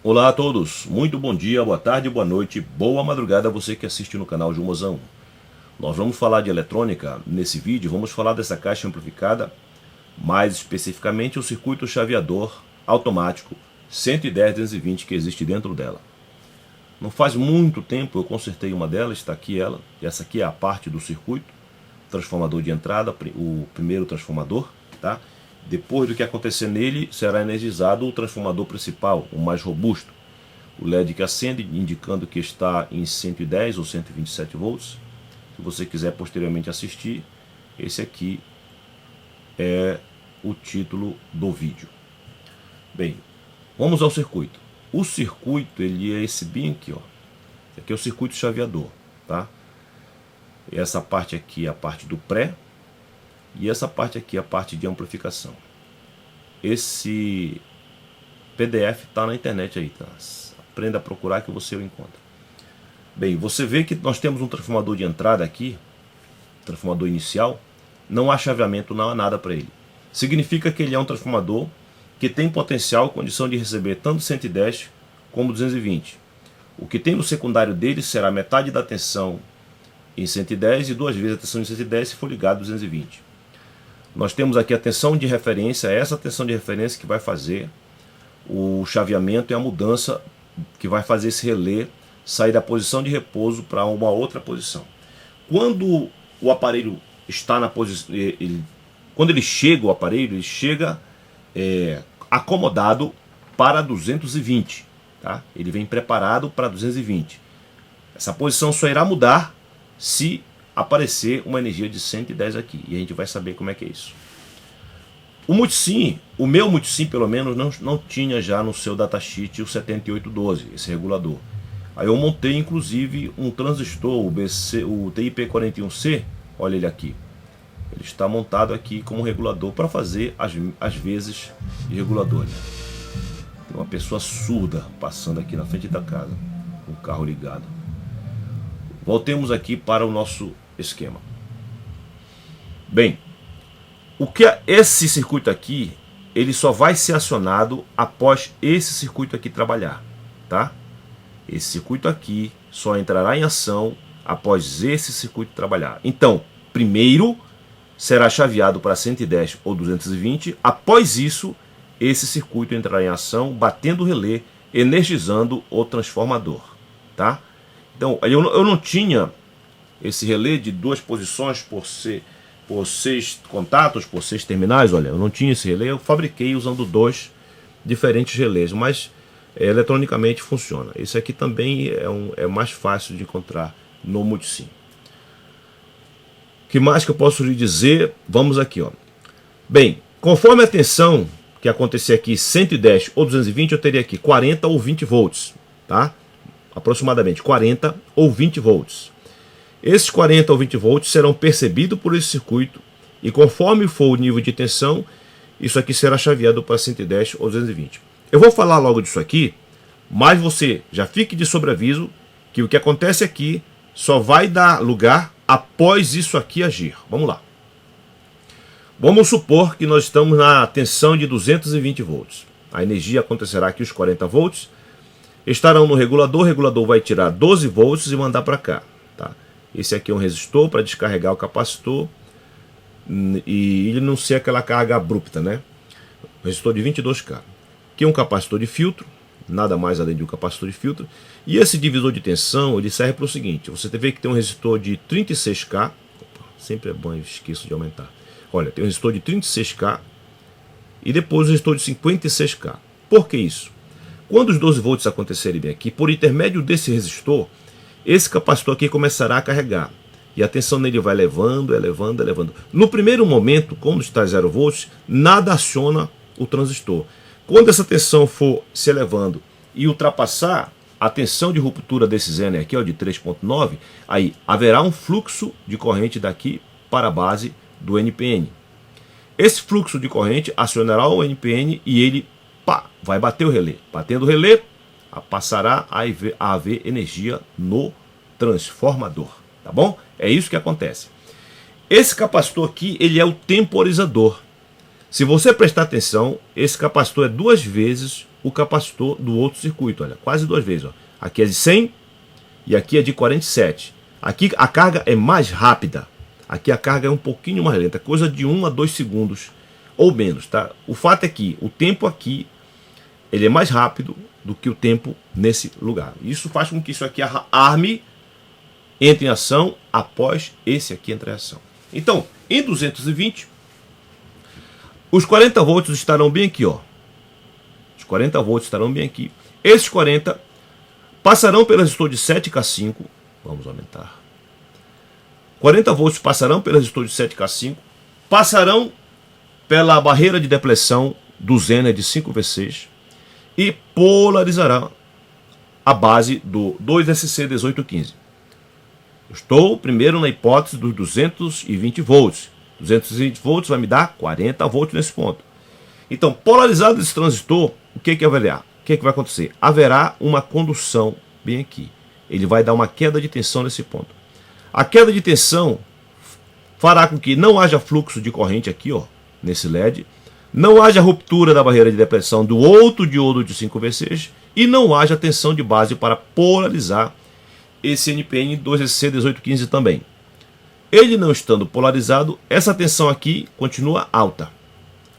Olá a todos, muito bom dia, boa tarde, boa noite, boa madrugada a você que assiste no canal Jumozão. Nós vamos falar de eletrônica nesse vídeo, vamos falar dessa caixa amplificada, mais especificamente o circuito chaveador automático 110-220 que existe dentro dela. Não faz muito tempo eu consertei uma delas, está aqui ela, e essa aqui é a parte do circuito, transformador de entrada, o primeiro transformador, tá? Depois do que acontecer nele, será energizado o transformador principal, o mais robusto. O LED que acende, indicando que está em 110 ou 127 volts. Se você quiser posteriormente assistir, esse aqui é o título do vídeo. Bem, vamos ao circuito. O circuito, ele é esse bem aqui, ó. Esse aqui é o circuito chaveador, tá? E essa parte aqui é a parte do pré. E essa parte aqui é a parte de amplificação. Esse PDF está na internet aí, tá? Aprenda a procurar que você o encontra. Bem, você vê que nós temos um transformador de entrada aqui, transformador inicial, não há chaveamento, não há nada para ele. Significa que ele é um transformador que tem potencial, condição de receber tanto 110 como 220. O que tem no secundário dele será metade da tensão em 110 e duas vezes a tensão em 110 se for ligado a 220. Nós temos aqui a tensão de referência, essa tensão de referência que vai fazer o chaveamento e a mudança que vai fazer esse relé sair da posição de repouso para uma outra posição. Quando o aparelho está na posição, quando ele chega o aparelho, ele chega acomodado para 220, tá? Ele vem preparado para 220. Essa posição só irá mudar se aparecer uma energia de 110 aqui, e a gente vai saber como é que é isso. O multisim, o meu multisim pelo menos não tinha já no seu datasheet o 7812, esse regulador. Aí eu montei inclusive um transistor, o TIP41C, olha ele aqui. Ele está montado aqui como regulador para fazer as vezes de regulador. Tem uma pessoa surda passando aqui na frente da casa, com o carro ligado. Voltemos aqui para o nosso esquema. Bem, o que é esse circuito aqui, ele só vai ser acionado após esse circuito aqui trabalhar, tá? Esse circuito aqui só entrará em ação após esse circuito trabalhar. Então, primeiro será chaveado para 110 ou 220, após isso, esse circuito entrará em ação, batendo o relé, energizando o transformador, tá? Então, eu não tinha esse relé de duas posições por 6 contatos, por 6 terminais, olha, eu não tinha esse relé, eu fabriquei usando dois diferentes relés, mas eletronicamente funciona. Esse aqui também é mais fácil de encontrar no multisim. O que mais que eu posso lhe dizer? Vamos aqui, ó. Bem, conforme a tensão que acontecer aqui, 110 ou 220, eu teria aqui 40 ou 20 volts, tá? Aproximadamente 40 ou 20 volts. Esses 40 ou 20 volts serão percebidos por esse circuito e conforme for o nível de tensão, isso aqui será chaveado para 110 ou 220. Eu vou falar logo disso aqui, mas você já fique de sobreaviso que o que acontece aqui só vai dar lugar após isso aqui agir. Vamos lá. Vamos supor que nós estamos na tensão de 220 volts. A energia acontecerá aqui, os 40 volts, estarão no regulador, o regulador vai tirar 12 volts e mandar para cá, tá? Esse aqui é um resistor para descarregar o capacitor e ele não ser aquela carga abrupta, né? Resistor de 22K. Aqui é um capacitor de filtro, nada mais além de um capacitor de filtro. E esse divisor de tensão, ele serve para o seguinte, você vê que tem um resistor de 36K, opa, sempre é bom, eu esqueço de aumentar. Olha, tem um resistor de 36K e depois o resistor de 56K. Por que isso? Quando os 12 volts acontecerem bem aqui, por intermédio desse resistor, esse capacitor aqui começará a carregar. E a tensão nele vai elevando, elevando, elevando. No primeiro momento, quando está 0 volts, nada aciona o transistor. Quando essa tensão for se elevando e ultrapassar a tensão de ruptura desse zener aqui, ó, de 3.9, aí haverá um fluxo de corrente daqui para a base do NPN. Esse fluxo de corrente acionará o NPN e ele vai bater o relé. Batendo o relé, passará a haver energia no transformador, tá bom? É isso que acontece. Esse capacitor aqui, ele é o temporizador. Se você prestar atenção, esse capacitor é 2 vezes o capacitor do outro circuito, olha, quase 2 vezes. Ó. Aqui é de 100 e aqui é de 47. Aqui a carga é mais rápida, aqui a carga é um pouquinho mais lenta, coisa de 1 a 2 segundos ou menos, tá? O fato é que o tempo aqui ele é mais rápido do que o tempo nesse lugar. Isso faz com que isso aqui arme, entre em ação após esse aqui entrar em ação. Então, em 220, os 40 volts estarão bem aqui, ó. Os 40 volts estarão bem aqui. Esses 40 passarão pelo resistor de 7K5. Vamos aumentar. 40 volts passarão pelo resistor de 7K5. Passarão pela barreira de depressão do Zener de 5V6. E polarizará a base do 2SC1815. Estou primeiro na hipótese dos 220 volts. 220 volts vai me dar 40 volts nesse ponto. Então, polarizado esse transistor, o que haverá? O que vai acontecer? Haverá uma condução bem aqui. Ele vai dar uma queda de tensão nesse ponto. A queda de tensão fará com que não haja fluxo de corrente aqui, ó, nesse LED. Não haja ruptura da barreira de depressão do outro diodo de 5V6 e não haja tensão de base para polarizar esse NPN 2SC1815 também. Ele não estando polarizado, essa tensão aqui continua alta.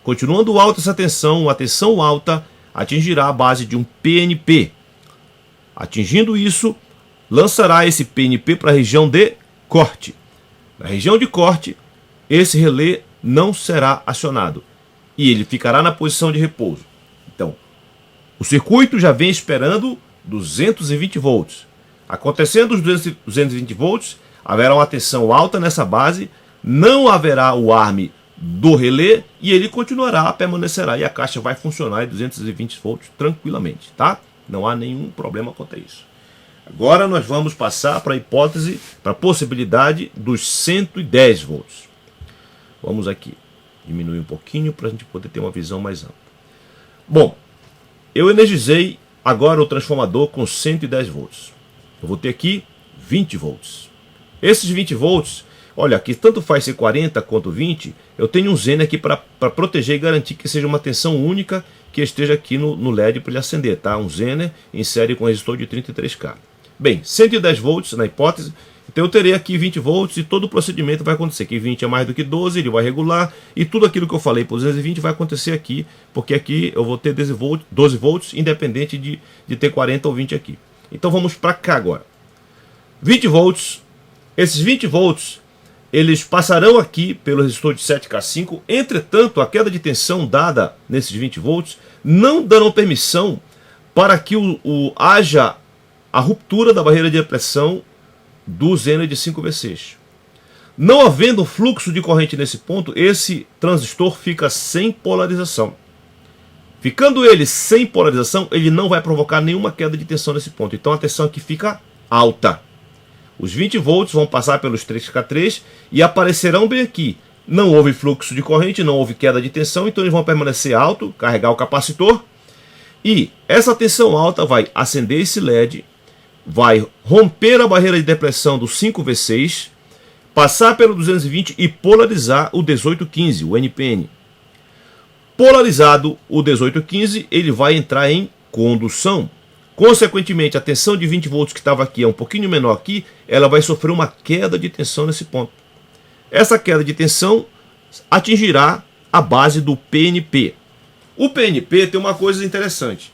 Continuando alta essa tensão, uma tensão alta atingirá a base de um PNP. Atingindo isso, lançará esse PNP para a região de corte. Na região de corte, esse relé não será acionado e ele ficará na posição de repouso. Então, o circuito já vem esperando 220 volts. Acontecendo os 220 volts, haverá uma tensão alta nessa base, não haverá o arme do relé e ele continuará, permanecerá e a caixa vai funcionar em 220 volts tranquilamente, tá? Não há nenhum problema quanto a isso. Agora nós vamos passar para a hipótese, para a possibilidade dos 110 volts. Vamos aqui diminuir um pouquinho para a gente poder ter uma visão mais ampla. Bom, eu energizei agora o transformador com 110 volts. Eu vou ter aqui 20 volts. Esses 20 volts, olha, aqui tanto faz ser 40 quanto 20, eu tenho um Zener aqui para proteger e garantir que seja uma tensão única que esteja aqui no LED para ele acender, tá? Um Zener em série com resistor de 33K. Bem, 110 volts na hipótese, então eu terei aqui 20 volts e todo o procedimento vai acontecer. Que 20 é mais do que 12, ele vai regular e tudo aquilo que eu falei por 220 vai acontecer aqui, porque aqui eu vou ter 12 volts independente de ter 40 ou 20 aqui. Então vamos para cá agora. 20 volts, esses 20 volts, eles passarão aqui pelo resistor de 7K5, entretanto a queda de tensão dada nesses 20 volts não darão permissão para que haja a ruptura da barreira de depressão do Zener de 5V6. Não havendo fluxo de corrente nesse ponto, esse transistor fica sem polarização. Ficando ele sem polarização, ele não vai provocar nenhuma queda de tensão nesse ponto. Então a tensão aqui fica alta. Os 20 volts vão passar pelos 3K3 e aparecerão bem aqui. Não houve fluxo de corrente, não houve queda de tensão, então eles vão permanecer alto, carregar o capacitor. E essa tensão alta vai acender esse LED, vai romper a barreira de depressão do 5V6, passar pelo 220 e polarizar o 1815, o NPN. Polarizado o 1815, ele vai entrar em condução. Consequentemente, a tensão de 20 volts que estava aqui é um pouquinho menor aqui, ela vai sofrer uma queda de tensão nesse ponto. Essa queda de tensão atingirá a base do PNP. O PNP tem uma coisa interessante.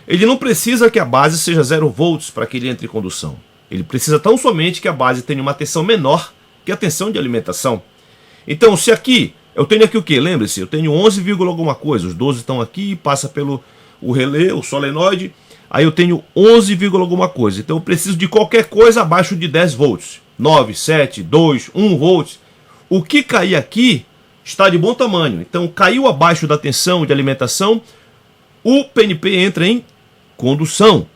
Ele não precisa que a base seja 0 volts para que ele entre em condução. Ele precisa tão somente que a base tenha uma tensão menor que a tensão de alimentação. Então, se aqui, eu tenho aqui o que? Lembre-se, eu tenho 11, alguma coisa. Os 12 estão aqui, passa pelo o relé, o solenoide. Aí eu tenho 11, alguma coisa. Então eu preciso de qualquer coisa abaixo de 10 volts. 9, 7, 2, 1 volts. O que cair aqui está de bom tamanho. Então caiu abaixo da tensão de alimentação, o PNP entra em condução.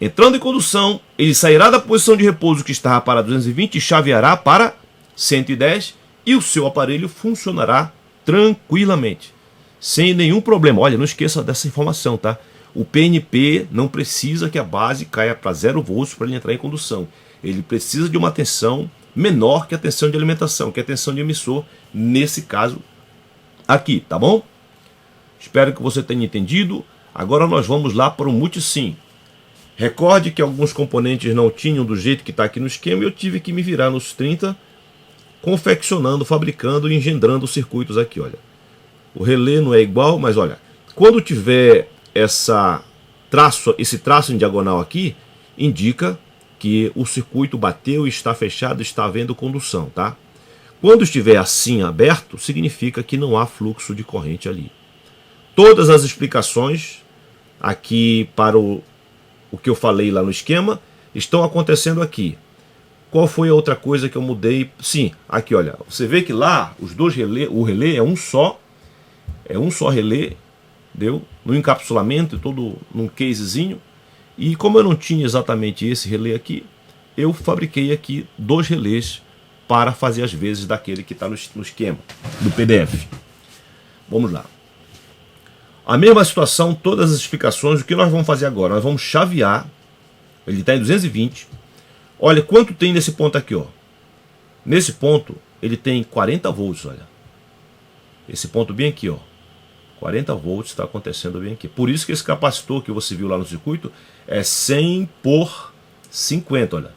Entrando em condução, ele sairá da posição de repouso que estava para 220 e chaveará para 110 e o seu aparelho funcionará tranquilamente, sem nenhum problema. Olha, não esqueça dessa informação, tá? O PNP não precisa que a base caia para 0 volts para ele entrar em condução. Ele precisa de uma tensão menor que a tensão de alimentação, que é a tensão de emissor, nesse caso aqui, tá bom? Espero que você tenha entendido. Agora nós vamos lá para o multisim. Recorde que alguns componentes não tinham do jeito que está aqui no esquema e eu tive que me virar nos 30, confeccionando, fabricando e engendrando circuitos aqui, olha. O relé não é igual, mas olha, quando tiver esse traço em diagonal aqui, indica que o circuito bateu, está fechado, está havendo condução, tá? Quando estiver assim aberto, significa que não há fluxo de corrente ali. Todas as explicações aqui para o que eu falei lá no esquema estão acontecendo aqui. Qual foi a outra coisa que eu mudei? Sim, aqui olha, você vê que lá os dois relés, o relé é um só relé, deu? No encapsulamento, todo num casezinho. E como eu não tinha exatamente esse relé aqui, eu fabriquei aqui dois relés para fazer as vezes daquele que está no esquema do PDF. Vamos lá. A mesma situação, todas as explicações. O que nós vamos fazer agora? Nós vamos chavear. Ele está em 220. Olha quanto tem nesse ponto aqui, ó. Nesse ponto ele tem 40 volts, olha. Esse ponto bem aqui, ó. 40 volts está acontecendo bem aqui. Por isso que esse capacitor que você viu lá no circuito é 100 por 50, olha.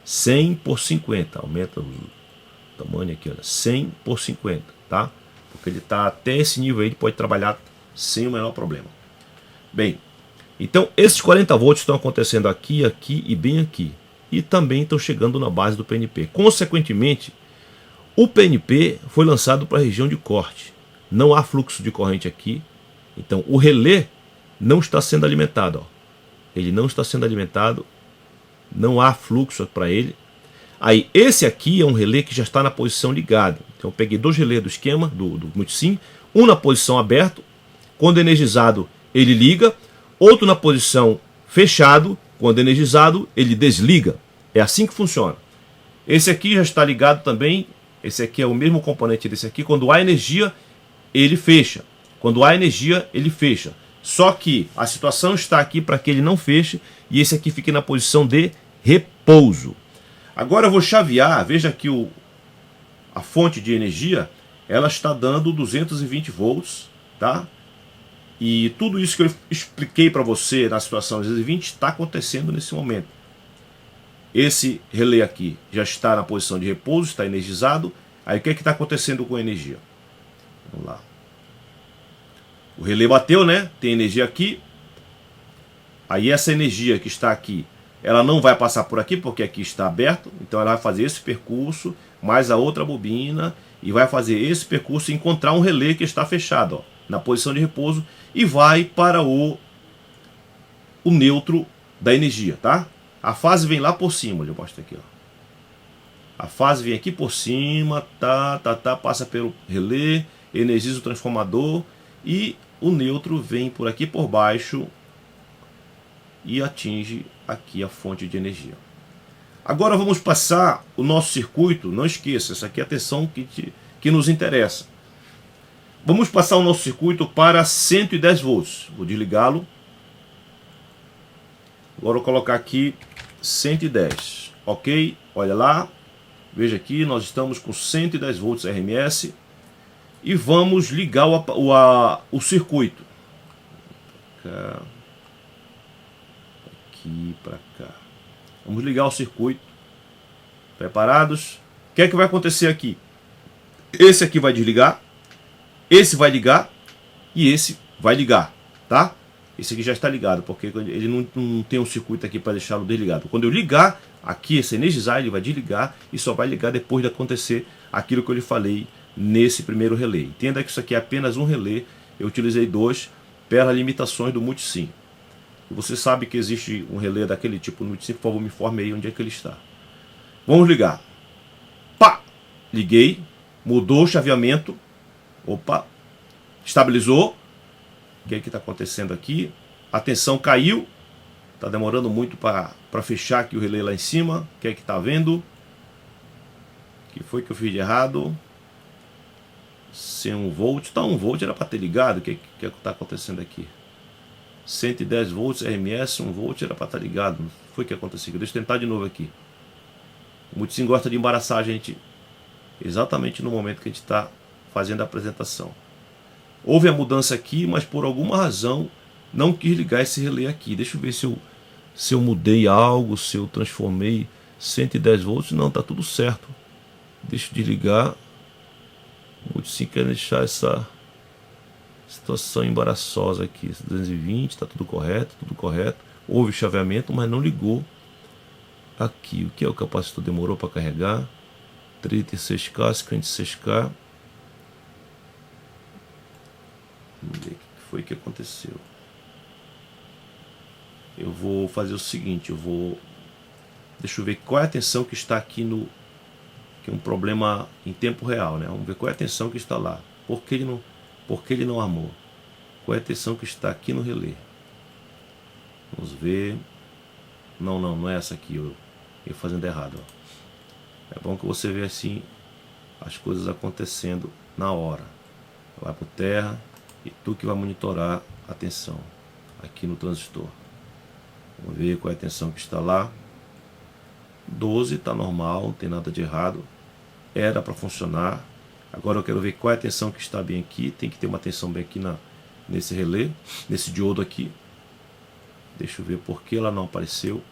100 por 50. Aumenta o tamanho aqui, olha. 100 por 50, tá? Porque ele está até esse nível aí, ele pode trabalhar sem o menor problema. Bem, então esses 40 volts estão acontecendo aqui, aqui e bem aqui. E também estão chegando na base do PNP. Consequentemente, o PNP foi lançado para a região de corte. Não há fluxo de corrente aqui. Então o relé não está sendo alimentado. Ó. Ele não está sendo alimentado. Não há fluxo para ele. Aí esse aqui é um relé que já está na posição ligada. Então eu peguei dois relés do esquema, do multisim. Um na posição aberta. Quando energizado ele liga. Outro na posição fechado. Quando energizado ele desliga. É assim que funciona. Esse aqui já está ligado também. Esse aqui é o mesmo componente desse aqui. Quando há energia, ele fecha. Quando há energia, ele fecha. Só que a situação está aqui para que ele não feche e esse aqui fique na posição de repouso. Agora eu vou chavear. Veja aqui a fonte de energia. Ela está dando 220 volts, tá? E tudo isso que eu expliquei para você na situação 220 está acontecendo nesse momento. Esse relé aqui já está na posição de repouso, está energizado. Aí o que está acontecendo com a energia? Vamos lá. O relé bateu, né? Tem energia aqui. Aí essa energia que está aqui, ela não vai passar por aqui, porque aqui está aberto. Então ela vai fazer esse percurso, mais a outra bobina, e vai fazer esse percurso e encontrar um relé que está fechado, ó, na posição de repouso, e vai para o neutro da energia, tá? A fase vem lá por cima, eu mostro aqui, ó. A fase vem aqui por cima, passa pelo relé, energiza o transformador e o neutro vem por aqui por baixo e atinge aqui a fonte de energia. Agora vamos passar o nosso circuito, não esqueça, essa aqui é a tensão que nos interessa. Vamos passar o nosso circuito para 110 volts. Vou desligá-lo. Agora eu vou colocar aqui 110. Ok? Olha lá. Veja aqui, nós estamos com 110 volts RMS. E vamos ligar o circuito. Aqui para cá. Vamos ligar o circuito. Preparados? O que é que vai acontecer aqui? Esse aqui vai desligar. Esse vai ligar e esse vai ligar, tá? Esse aqui já está ligado, porque ele não tem um circuito aqui para deixá-lo desligado. Quando eu ligar aqui, esse energizar, ele vai desligar e só vai ligar depois de acontecer aquilo que eu lhe falei nesse primeiro relé. Entenda que isso aqui é apenas um relé, eu utilizei dois pelas limitações do multisim. Você sabe que existe um relé daquele tipo no multisim, por favor me informe aí onde é que ele está. Vamos ligar. Pá! Liguei, mudou o chaveamento. Opa, estabilizou. O que é que está acontecendo aqui? A tensão caiu. Está demorando muito para fechar aqui o relé lá em cima. O que é que está vendo? O que foi que eu fiz de errado? Sem 1 volt. Tá, 1 volt era para ter ligado. O que é que está acontecendo aqui? 110 volts RMS, 1 volt era para estar ligado. Não foi o que aconteceu? Deixa eu tentar de novo aqui. O multisim gosta de embaraçar a gente exatamente no momento que a gente está fazendo a apresentação. houve a mudança aqui, mas por alguma razão não quis ligar esse relé aqui. Deixa eu ver se eu mudei algo, se eu transformei 110 volts. Não, tá tudo certo. Deixa eu desligar. O Multisim quer deixar essa situação embaraçosa aqui. 220, tá tudo correto, tudo correto. Houve chaveamento, mas não ligou aqui. O que é o capacitor? Demorou para carregar. 36K, 56K. Vamos ver o que foi que aconteceu. Eu vou fazer o seguinte, deixa eu ver qual é a tensão que está aqui no, que é um problema em tempo real, né? Vamos ver qual é a tensão que está lá. Por que ele não armou? Qual é a tensão que está aqui no relé? Vamos ver. Não é essa aqui, eu fazendo errado. Ó. É bom que você vê assim as coisas acontecendo na hora. Vai para terra e tu que vai monitorar a tensão aqui no transistor. Vamos ver qual é a tensão que está lá. 12 está normal, não tem nada de errado. Era para funcionar. Agora eu quero ver qual é a tensão que está bem aqui. Tem que ter uma tensão bem aqui nesse relé, nesse diodo aqui. Deixa eu ver por que ela não apareceu.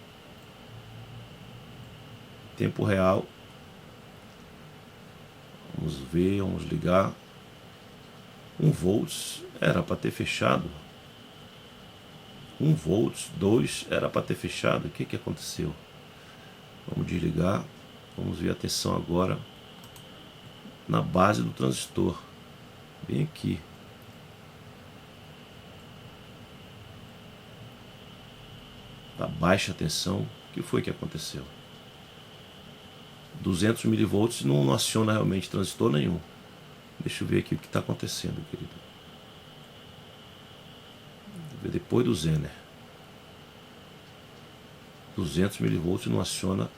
Tempo real. Vamos ver, vamos ligar. 1 volts era para ter fechado. 1 volts, 2 era para ter fechado. O que aconteceu? Vamos desligar. Vamos ver a tensão agora na base do transistor. Bem aqui. Tá baixa a tensão. O que foi que aconteceu? 200 milivolts não aciona realmente transistor nenhum. Deixa eu ver aqui o que está acontecendo, querido. Vou ver depois do Zener. 200 milivolts não aciona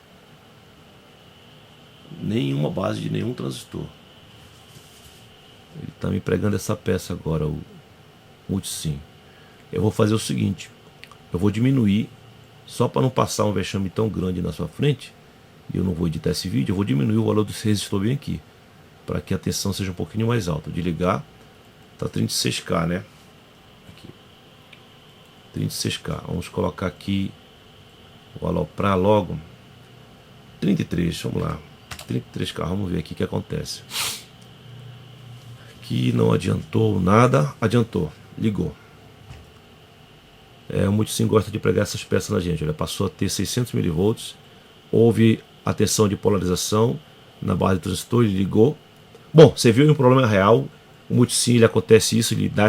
nenhuma base de nenhum transistor. Ele está me pregando essa peça agora, o Multisim. Eu vou fazer o seguinte. Eu vou diminuir, só para não passar um vexame tão grande na sua frente, e eu não vou editar esse vídeo, eu vou diminuir o valor desse resistor bem aqui, para que a tensão seja um pouquinho mais alta. De ligar, tá 36K, né? Aqui. 36K. Vamos colocar aqui, vou aloprar logo. 33, vamos lá. 33K, vamos ver aqui o que acontece. Aqui não adiantou nada, adiantou, ligou. O Multisim gosta de pregar essas peças na gente. Olha, passou a ter 600 milivolts, houve a tensão de polarização na base do transistor, ele ligou. Bom, você viu um problema real. O Multisim, ele acontece isso, ele dá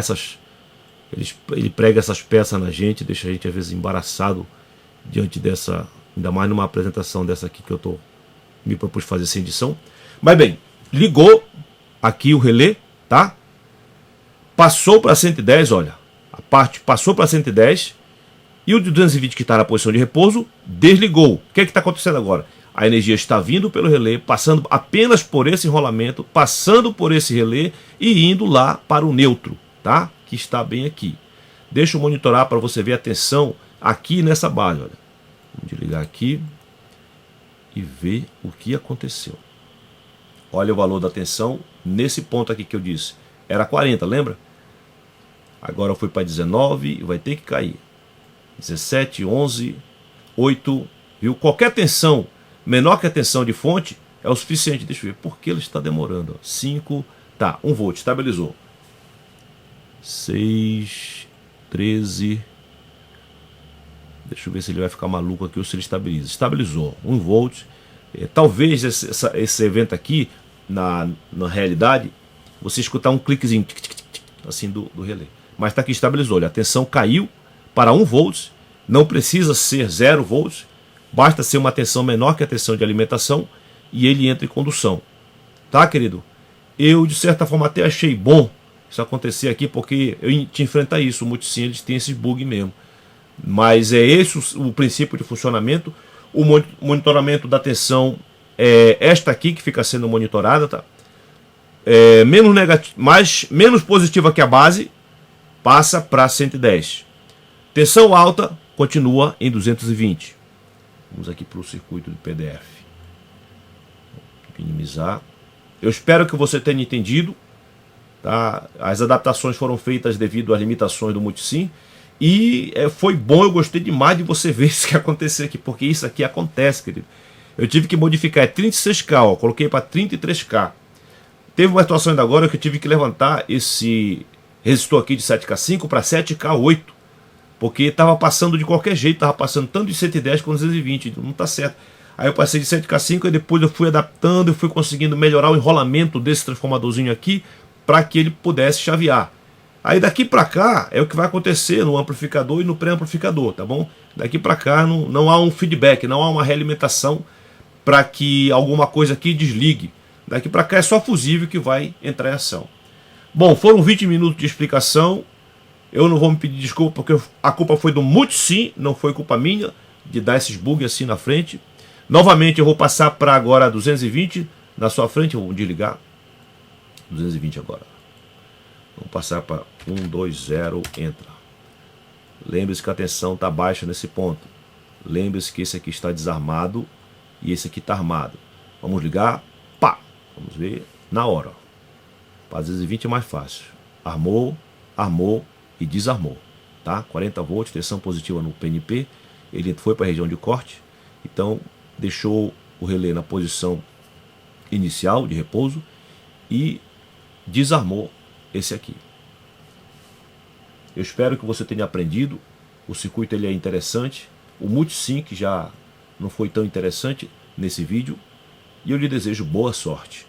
ele prega essas peças na gente, deixa a gente às vezes embaraçado diante dessa, ainda mais numa apresentação dessa aqui que eu me propus fazer sem edição. Mas bem, ligou aqui o relé, tá? Passou para 110, olha, a parte passou para 110 e o de 220 que está na posição de repouso desligou. O que é que está acontecendo agora? A energia está vindo pelo relé, passando apenas por esse enrolamento, passando por esse relé e indo lá para o neutro, tá? Que está bem aqui. Deixa eu monitorar para você ver a tensão aqui nessa base, olha. Vamos desligar aqui e ver o que aconteceu. Olha o valor da tensão nesse ponto aqui que eu disse. Era 40, lembra? Agora foi para 19 e vai ter que cair. 17, 11, 8, viu? Qualquer tensão menor que a tensão de fonte é o suficiente. Deixa eu ver por que ele está demorando. 5, tá, 1 volt, estabilizou. 6, 13. Deixa eu ver se ele vai ficar maluco aqui ou se ele estabiliza. Estabilizou, 1 volt. Talvez esse evento aqui, na realidade, você escutar um cliquezinho assim do relé. Mas está aqui, estabilizou. Olha, a tensão caiu para 1 volt. Não precisa ser 0 volts. Basta ser uma tensão menor que a tensão de alimentação e ele entra em condução. Tá, querido? Eu, de certa forma, até achei bom isso acontecer aqui, porque eu te enfrenta isso. O Multisim, eles têm esses bugs mesmo. Mas é esse o princípio de funcionamento. O monitoramento da tensão é esta aqui que fica sendo monitorada, tá? Menos positiva que a base, passa para 110. Tensão alta continua em 220. Vamos aqui para o circuito de PDF. Vou minimizar. Eu espero que você tenha entendido. Tá? As adaptações foram feitas devido às limitações do multisim. E foi bom, eu gostei demais de você ver isso que aconteceu aqui, porque isso aqui acontece, querido. Eu tive que modificar, 36K, ó, coloquei para 33K. Teve uma situação ainda agora que eu tive que levantar esse resistor aqui de 7K5 para 7K8, porque estava passando de qualquer jeito, estava passando tanto de 110 quanto de 220, não está certo. Aí eu passei de 7K5 e depois eu fui adaptando e fui conseguindo melhorar o enrolamento desse transformadorzinho aqui para que ele pudesse chavear. Aí daqui para cá é o que vai acontecer no amplificador e no pré-amplificador, tá bom? Daqui para cá não há um feedback, não há uma realimentação para que alguma coisa aqui desligue. Daqui para cá é só fusível que vai entrar em ação. Bom, foram 20 minutos de explicação. Eu não vou me pedir desculpa porque a culpa foi do multisim, não foi culpa minha de dar esses bugs assim na frente. Novamente eu vou passar para agora 220 na sua frente, eu vou desligar. 220 agora. Vamos passar para 120, entra. Lembre-se que a tensão está baixa nesse ponto. Lembre-se que esse aqui está desarmado e esse aqui está armado. Vamos ligar, pá, vamos ver na hora. Para 220 é mais fácil. Armou, armou e desarmou, tá? 40 volts, tensão positiva no PNP. Ele foi para a região de corte, então deixou o relé na posição inicial de repouso e desarmou esse aqui. Eu espero que você tenha aprendido. O circuito ele é interessante. O multisim que já não foi tão interessante nesse vídeo. E eu lhe desejo boa sorte.